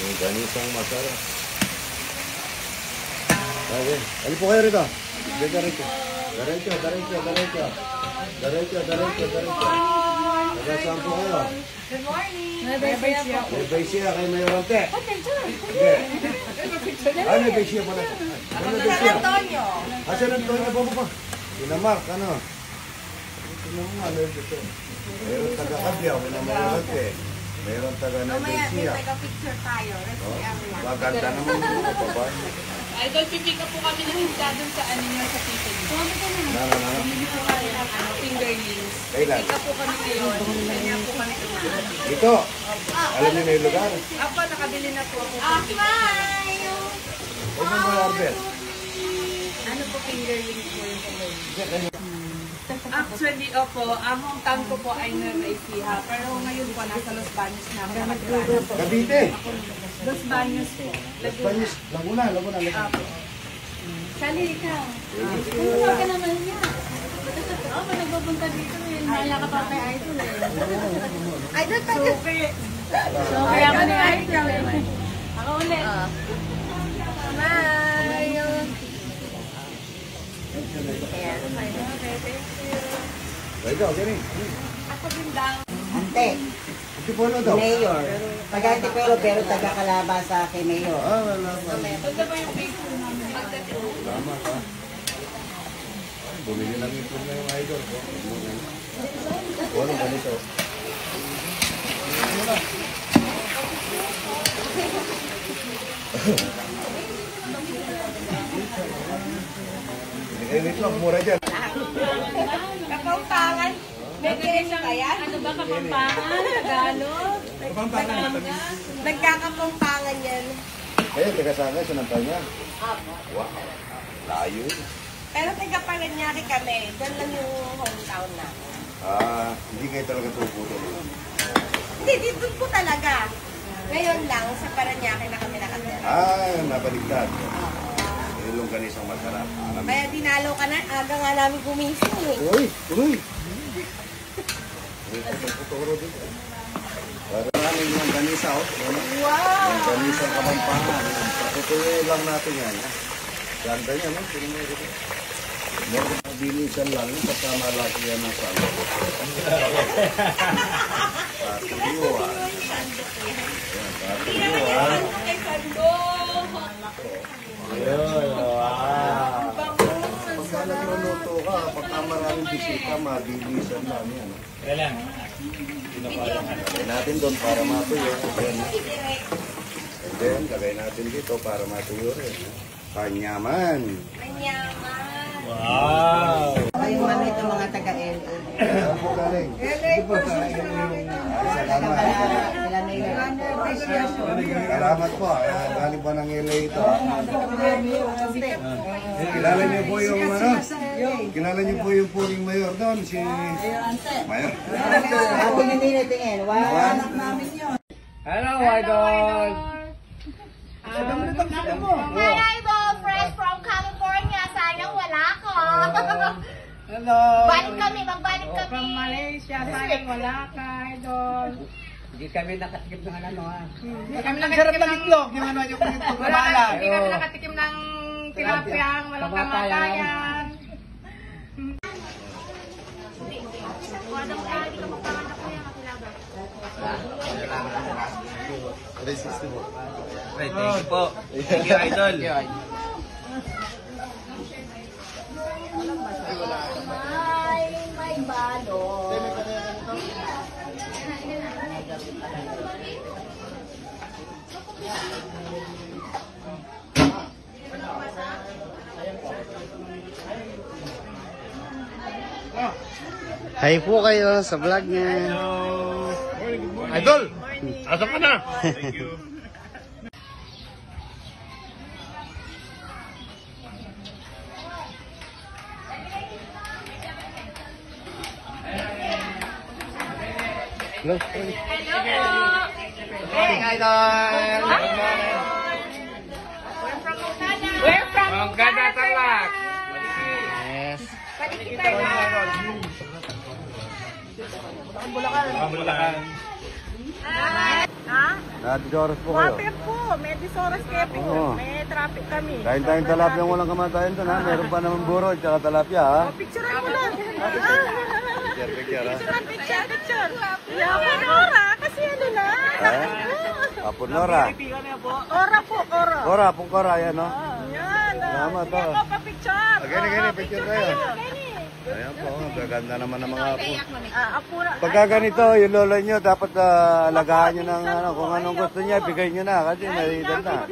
Longganisang masarap. Okay. Ano po kayo rito? Diretso. Diretso. Taga-saan po kayo? Good morning. May siya kay Mayorante. Hindi. Ano may siya pala? Ano may siya? Antonio. San Antonio pa? Dinamark, ano? Ano dito? Mayroon taga-Kabyaw, may Mayorante. Mayroon Mamaya, may taga-Nebesia. taga-picture tayo. Let's see everyone. Maganda naman yung kapabay. Idol, pipick up po kami ng hinda dun sa ano nyo sa ticket nyo. Bumili po kami ng fingerlings. Kailan? Pick up po kami ngayon. Kanya po kami tumahan. Ito, alam niyo na yung lugar. Apo, nakabili na po ako. Huwag mo mga Arbel. Ano po fingerlings po yung fingerlings? Actually, opo, ang hometown ko po ay Nueva Ecija. Pero ngayon po, nasa Los Baños na ako nakatira. Cavite. Los Baños po. Spanish. Laguna. Apo. Sali ikaw. Kumuha ka naman niya. Oo, pag nagpupunta dito, naya ka pa kay Idol eh. Idol tayo. So, kaya ka ni Idol. Ako ulit. Mayo. Ikaw, gani. Ako din daw. Ante, Ito po ano daw? Mayor. Taga-Antipolo pero taga-Calaba sa kay Mayor. Wala pa. Ito ba yung Facebook namin? Tama ka. Bumili lang ito na yung idol ko. Walang ganito. Wait lang, mura dyan. Kapampangan. May kaya? Ano ba Kapampangan? Tagalog? Nagkakapampangan yan. Kaya, taga-sanga, sinantay niya. Wow. Layo. Pero taga-Paranaque kami. Doon lang yung hometown namin. Hindi kayo talaga tuputo. Hindi, dito po talaga. Ngayon lang, sa Paranaque na kami nakatira. Nabaligtad. Yung longganisang masarap. Kaya dinalo ka na, aga nga namin gumising eh. Uy! Puturo dito. Para namin yung longganisa, oh. Wow! Longganisang Kapampangan. Patutuloy lang natin yan. Ganda niya, no? Tingnan mo dito. Meron na bilisan lang yun, kasama laki yan ng salo. Patuliwan. Patuliwan. Kay Sando! Pagka nagluluto ka, pagka maraming bisita, mabilisan lang yan. Kailan? Lagay natin doon para matuyo. And then, lagay natin dito para matuyo rin. Kanyaman. Manyaman! Wow! Ay, mami ito mga taga-LA. Saan po galing? Sila Mayor. Salamat po. Galing pa ng LA ito. Kilala niyo po yung ano? Kilala niyo po yung puring mayor doon, si Mayor. Tingin, tingin. Wow. Hello, Idol! Hi, Idol! Fresh from California. Sayang wala ka. Hello! Balik kami, magbalik kami. From Malaysia, sayang wala ka, Idol. Hindi kami nakatikip ng ano ha. Hindi kami Ang sarap nakatikim ng ng itlog, yung ano, yung itlog na bahala. Hindi kami nakatikim ng tilapia, walang kamatayan. Thank you po. Thank you, Idol. May balon. Hi po kayo sa vlog niya. Idol! Asa ka na? Hello. Morning, Idol! We're from Ang ganda talak! Yes. Ang Bulacan. Ha? Nadisoras po kayo. Water po, may disoras kepi po. Oo. May traffic kami. Kain tayong talapia walang kamatayan doon ha. Meron pa naman buro at saka talapia ha. Picturean mo lang. Picture ha. Picture. Yeah, po Nora, kasi ano na. Apo Nora. Ora po, ora. Kora, pong Kora yan no. Yan. Salamat, Sige oh. po, pa-picture. Gani, picture tayo. Gani. Ayan po, gaganda naman ng mga apo. Apo na. Pagka ganito, yung lolo nyo, dapat alagaan nyo ng ano, kung anong gusto niya, bigay nyo na kasi nalitan na.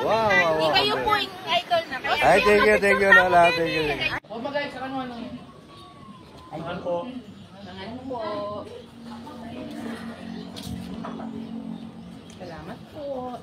Wow. Kayo po yung idol na. Ay, thank you, Lola. Thank you. O magay sa kano ano? Mahal po. Tangan po. Salamat po.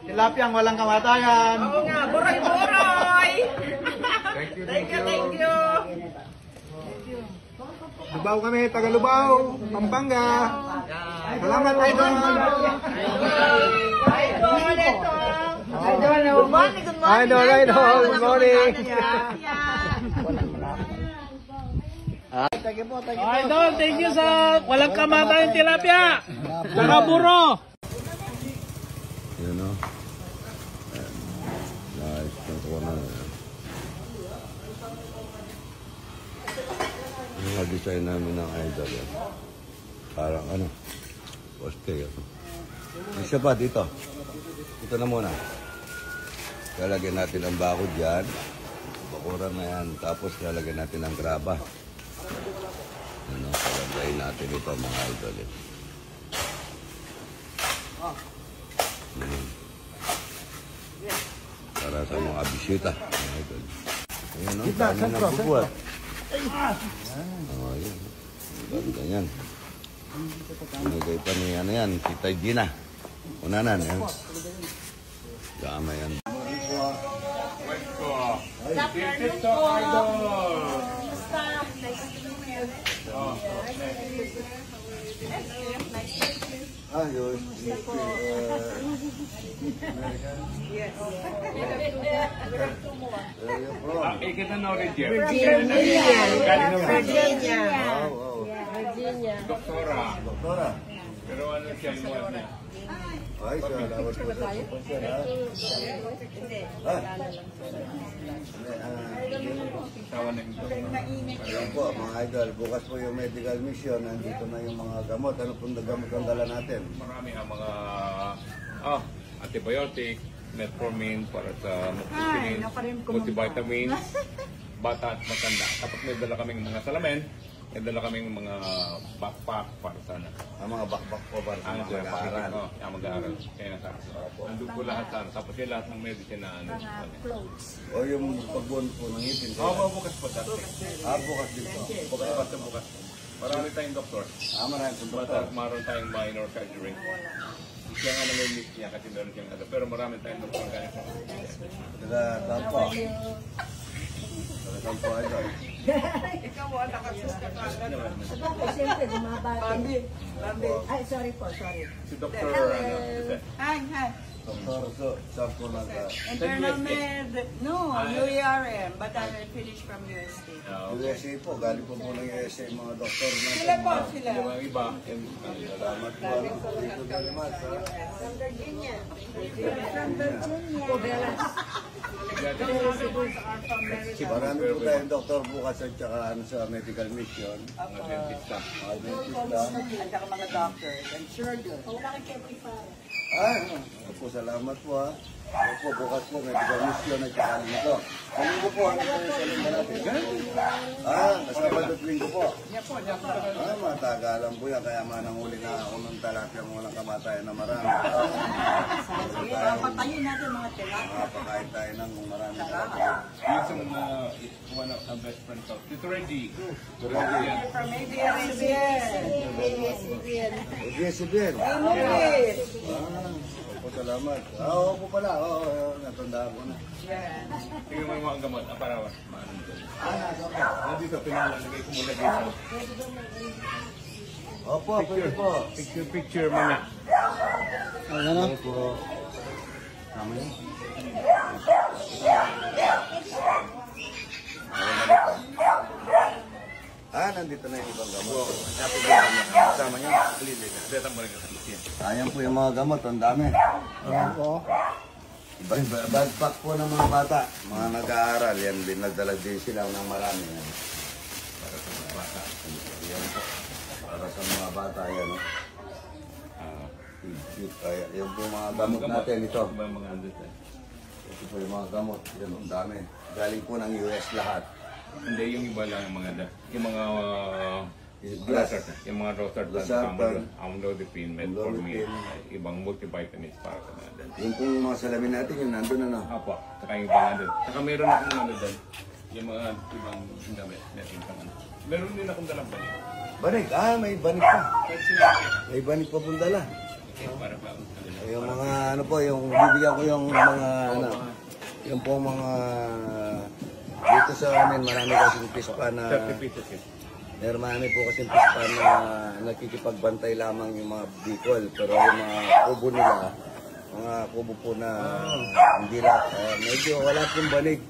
Tilapia ang walang kamatayan. Oo nga, buray-buray. Thank you. Lubao kami, taga Lubao, Pampanga. Salamat, Idol. Good morning. Idol, good morning. Idol, thank you sa walang kamatayan tilapia. Saka buro. Yun o. Nice. Ito na. Yung design namin ng idol yan. Parang ano. Poste yan. Isa pa dito. Ito na muna. Lalagyan natin ang bakod dyan. Bakuran na yan. Tapos lalagyan natin ang graba. Ano, palagayin natin ito mga idol. Para sa mga bisita. Mga idol. Ayan o, dami ng bubuhat. Oh, yun. Ganda yan. Nagay pa ni ano yan, Tita Gina. Unanan yan. Dama yan. Ayos. Doktora. Pero ano siya mo na? Ay, salamat po sa sponsor, ha? Ayan po, mga idol. Bukas po yung medical mission. Nandito na yung mga gamot. Ano pong gamot ang dala natin? Marami ang mga antibiotic, metformin para sa multivitamins, bata at matanda. Tapos may dala kaming mga salamin, may dala kaming mga backpack para sana. Ang mga bakbak po para sa mga mag-aaral. Ang mag-aaral. Kaya nasa. Nandun po lahat sana. Tapos yung lahat ng medicine na ano. O yung pagbuon po ng ngipin. Oo, bukas po dati. Bukas din po. Bukas. Marami tayong doktor. Maraming po doktor. Maroon tayong minor surgery. Siya nga naman miss niya kasi meron siyang ano. Pero marami tayong doktor ganito. Saan po? Saan po, idol? Ikaw wala ka sa katagan. Siyempre, bumabati. Ay, sorry. Si Dr. ano, Hi. Doktor, saan po Internal med. No, UARM, but I finished from UST. USA po, galing po ng USA mga doktor natin. Sila po, sila. yung mga iba, yung Salamat po. Thank you very much. From Virginia. Marami po tayong doktor bukas at saka ano sa medical mission. mga dentista. Mga dentista. At saka mga doctors and surgeons. Po, salamat po ha. Ako po, bukas po, medical mission at saka linggo. Linggo po, ano po sa linggo natin? Kasabado at linggo po. Matagalan po yan, kaya mananghuli na ako ng talapia mo walang kamatayan na marami. Patayin natin mga tilapia. Pakain tayo ng marami talapia. Yung sa mga, one of the best friends of Tito Reggie. From ABS-CBN. ABS-CBN. Opo, salamat. Opo pala. Natandaan ko na. Tingnan mo yung mga gamot. Para maano nito. Dito, pinalagay ko muna dito. Opo, pwede po. Picture muna. Ano? Pwede po. Tama yun. Nandito na yung ibang gamot. Kasama nyo. Ayan po yung mga gamot. Ang dami. Ayan po. Iba-iba. Backpack po ng mga bata. Mga nag-aaral. Yan din. Nagdala din sila ng marami. Yan. Para sa mga bata. Yan po. Para sa mga bata. Yan. Yan po yung mga gamot natin. Ito. Ito po yung mga gamot. Yan. Ang dami. Galing po ng US lahat. Hindi, yung iba lang yung mga yung mga Rosart Losartan, amlodipine, metformin, ibang multivitamins para sa mga dad. Yung pong mga salamin natin, yung nandun na. Apo, saka yung ibang dad. Saka meron akong ano dad, yung mga ibang damit natin pang ano. Meron din akong dalang banig. Banig? May banig pa. Kahit sila, May banig pa pong dala. para pa ano. Yung mga ano po, yung bibigyan ko yung mga ano, yung pong mga dito sa amin marami kasing pispa na 30 pesos yun. marami po kasing pispa na nakikipagbantay lamang yung mga Bicol, pero yung mga kubo nila, mga kubo po na hindi lang, medyo wala pong banig.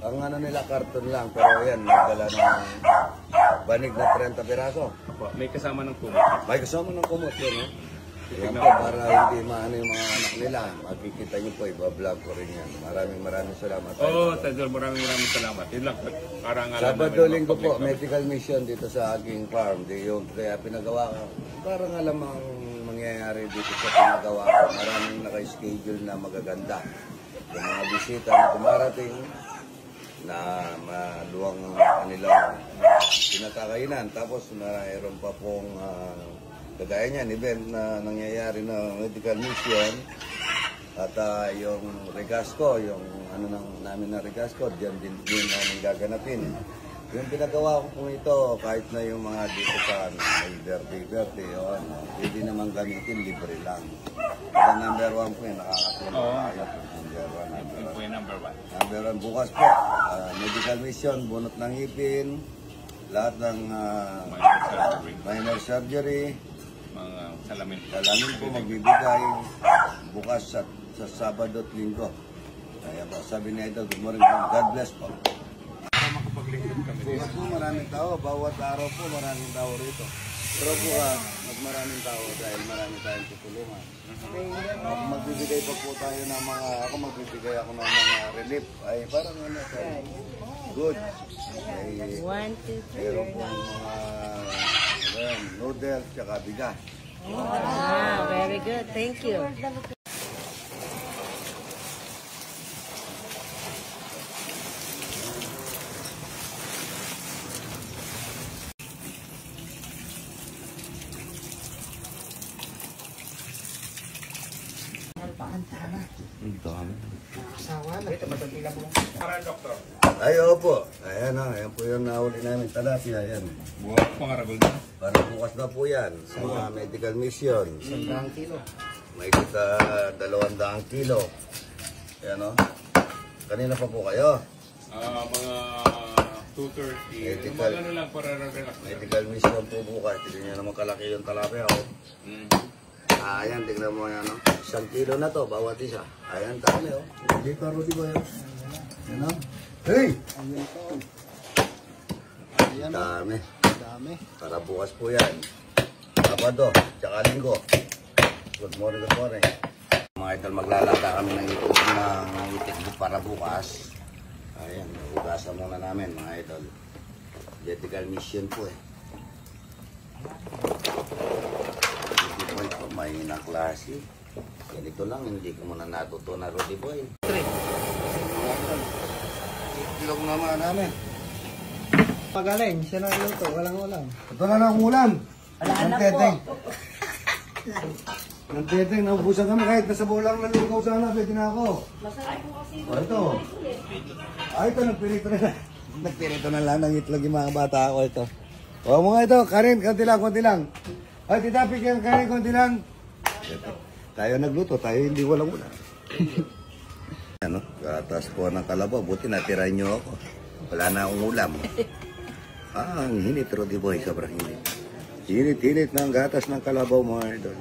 Ang ano nila karton lang, pero yan nagdala ng banig na 30 piraso. Apo, may kasama ng kumot. May kasama ng kumot yun, no? Yan po, para hindi maano yung mga anak nila. Makikita nyo po, iba-vlog ko rin yan. Maraming salamat. Tadol, maraming salamat. Yun lang, karangalan Sabado, linggo po, medical mission dito sa aking farm. Di yung kaya pinagawa ko. Parang alam ang mangyayari dito sa pinagawa ko. Maraming naka-schedule na magaganda. Yung mga bisita na dumarating, na maluwang kanilang pinakakainan. Tapos mayroon pa pong kagaya niyan, event na nangyayari na medical mission at yung Regasco, yung ano namin na Regasco, diyan din namin gaganapin. Yung pinagawa ko po ito, kahit na yung mga dito sa may birthday, yun, hindi naman gamitin, libre lang. Ito number 1 po yun, nakakatulong tayo. Yun po yung number 1. Number 1 bukas po, medical mission, bunot ng ngipin, lahat ng minor surgery, mga salamin. salamin po magbibigay bukas sa Sabado at Linggo. Kaya po, sabi niya ito, good morning po, God bless po. Para makapaglingkod kami Bukas po maraming tao, bawat araw po maraming tao rito. Pero bukas, mas maraming tao dahil marami tayong tutulungan. Magbibigay pa po tayo ng mga, magbibigay ako ng mga relief. Ay parang ano tayo, good. Ay, 1, 2, 3. meron po mga noodles, tsaka bigas. Very good. Thank you. Para doktor. Ay, opo. Ayan o, ayan po yung nahuli namin. Talapia, ayan. Bukas pangaragol na. Para bukas na po yan sa mga medical mission. 100 kilo. May kita 200 kilo. Ayan o. Kanina pa po kayo. Mga 2:30. Medical. Mga ano lang para relax. Medical mission po bukas. Tignan nyo naman kalaki yung talapia o. Ayan, tignan mo yan o. 1 kilo na to, bawat isa. Ayan, dami o. Dito, Rudy ba yan? Ayan o. Hey! Ayan. Dami. Dami. Para bukas po yan. Sabado, tsaka Linggo. Good morning, good morning. Mga idol, maglalata kami ng itik para bukas. Ayan, hugasan muna namin mga idol. Medical mission po eh. Rudy Boy po, may naklase. Ganito lang, hindi ko muna natutunan Rudy Boy. Itlog naman namin. Pagaling, siya na iluto, walang ulam. Ito na lang ulam. Wala Teteng. po. Ng teteng, naubusan kami kahit nasa bulang na lugaw sana, pwede na ako. O ito. Ito, nagpirito na. Nagpirito na lang ng itlog yung mga bata ako ito. O mga ito, kanin, konti lang. Ay, tita, pikir, kanin, konti lang. Tayo nagluto, tayo hindi walang ulam. Ano, katas po ng kalabaw, buti natira nyo ako. Wala na akong ulam. Ang hinit, Rudy Boy, sobrang hinit. Init-init ng gatas ng kalabaw, mga idol.